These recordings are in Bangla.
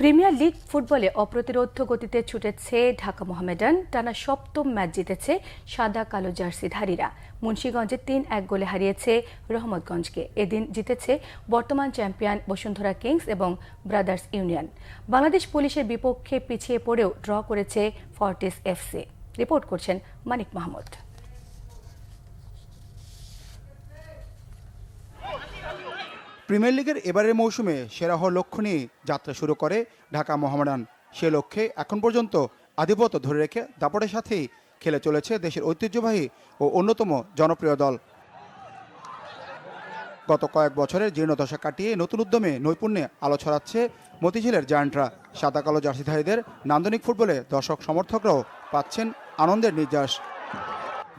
প্রিমিয়ার লিগ ফুটবলে অপ্রতিরোধ্য গতিতে ছুটেছে ঢাকা মোহামেডান। টানা সপ্তম ম্যাচ জিতেছে সাদা কালো জার্সিধারীরা। মুন্সিগঞ্জে ৩-১ গোলে হারিয়েছে রহমতগঞ্জকে। এদিন জিতেছে বর্তমান চ্যাম্পিয়ন বসুন্ধরা কিংস এবং ব্রাদার্স ইউনিয়ন। বাংলাদেশ পুলিশের বিপক্ষে পিছিয়ে পড়েও ড্র করেছে ফর্টিস এফসি। রিপোর্ট করছেন মানিক মাহমুদ। প্রিমিয়ার লিগের এবারের মৌসুমে সেরা হওয়ার লক্ষ্য নিয়ে যাত্রা শুরু করে ঢাকা মোহামেডান। সে লক্ষ্যে এখন পর্যন্ত আধিপত্য ধরে রেখে দাপটের সাথেই খেলে চলেছে দেশের ঐতিহ্যবাহী ও অন্যতম জনপ্রিয় দল। গত কয়েক বছরের জীর্ণদশা কাটিয়ে নতুন উদ্যমে নৈপুণ্যে আলো ছড়াচ্ছে মতিঝিলের জায়ান্টরা। সাদা কালো জার্সিধারীদের নান্দনিক ফুটবলে দর্শক সমর্থকরাও পাচ্ছেন আনন্দের নির্যাস।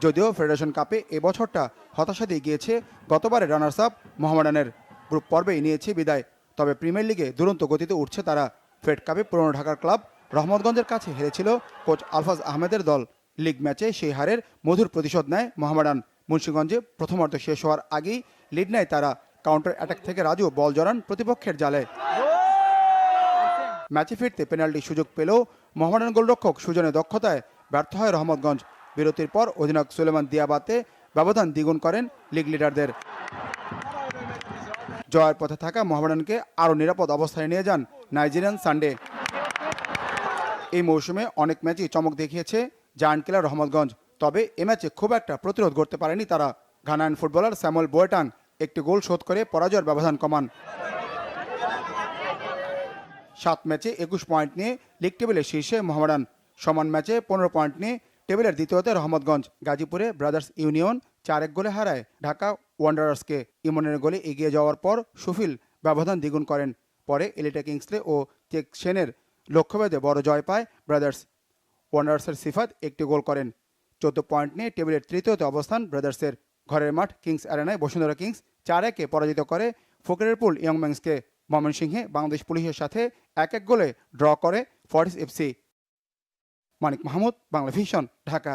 যদিও ফেডারেশন কাপে এবছরটা হতাশা দিয়ে গিয়েছে গতবারের রানার্স আপ মোহামেডানের। গ্রুপ পর্বেই নিয়েছে বিদায়। তবে প্রিমিয়ার লিগে দুরন্ত গতিতে উঠছে তারা। ফেড কাপে পুরনো ঢাকার ক্লাব রহমতগঞ্জের কাছে হেরেছিল কোচ আলফাজ আহমেদের দল। লিগ ম্যাচে সেই হারের মধুর প্রতিশোধ নেয় মোহামেডান। মুন্সিগঞ্জে প্রথমার্ধ শেষ হওয়ার আগেই লিড নেয় তারা। কাউন্টার অ্যাটাক থেকে রাজু বল জড়ান প্রতিপক্ষের জালে। ম্যাচে ফিরতে পেনাল্টি সুযোগ পেলেও মোহামেডান গোলরক্ষক সুজনের দক্ষতায় ব্যর্থ হয় রহমতগঞ্জ। বিরতির পর অধিনায়ক সুলেমান দিয়াবাতে ব্যবধান দ্বিগুণ করেন লিগ লিডারদের। জয়ের পথে থাকা মোহামেডানকে আরও নিরাপদ অবস্থায় নিয়ে যান নাইজেরিয়ান সানডে। এই মৌসুমে অনেক ম্যাচই চমক দেখিয়েছে জায়ান্ট কিলার রহমতগঞ্জ। তবে এ ম্যাচে খুব একটা প্রতিরোধ করতে পারেনি তারা। ঘানায়ান ফুটবলার স্যামুয়েল বোয়েটাং একটি গোল শোধ করে পরাজয়ের ব্যবধান কমান। 7 ম্যাচে 21 পয়েন্ট নিয়ে লিগ টেবিলে শীর্ষে মোহামেডান। সমান ম্যাচে 15 পয়েন্ট নিয়ে টেবিলের দ্বিতীয়তে রহমতগঞ্জ। গাজীপুরে ব্রাদার্স ইউনিয়ন 4-1 গোলে হারায় ঢাকা ওয়ান্ডারার্সকে। ইমনের গোলে এগিয়ে যাওয়ার পর সুফিল ব্যবধান দ্বিগুণ করেন। পরে এলিটা কিংসলে ও চেক সেনের লক্ষ্যভেদে বড় জয় পায় ব্রাদার্স। ওয়ান্ডারার্সের সিফাত একটি গোল করেন। 14 পয়েন্ট নিয়ে টেবিলের তৃতীয়তে অবস্থান ব্রাদার্সের। ঘরের মাঠ কিংস অ্যারেনায় বসুন্ধরা কিংস 4-1 পরাজিত করে ফকিরেরপুল ইয়ংম্যানসকে। ময়মনসিংহে বাংলাদেশ পুলিশের সাথে 1-1 গোলে ড্র করে ফর্টিস এফসি। মানিক মাহমুদ, বাংলা ভিশন, ঢাকা।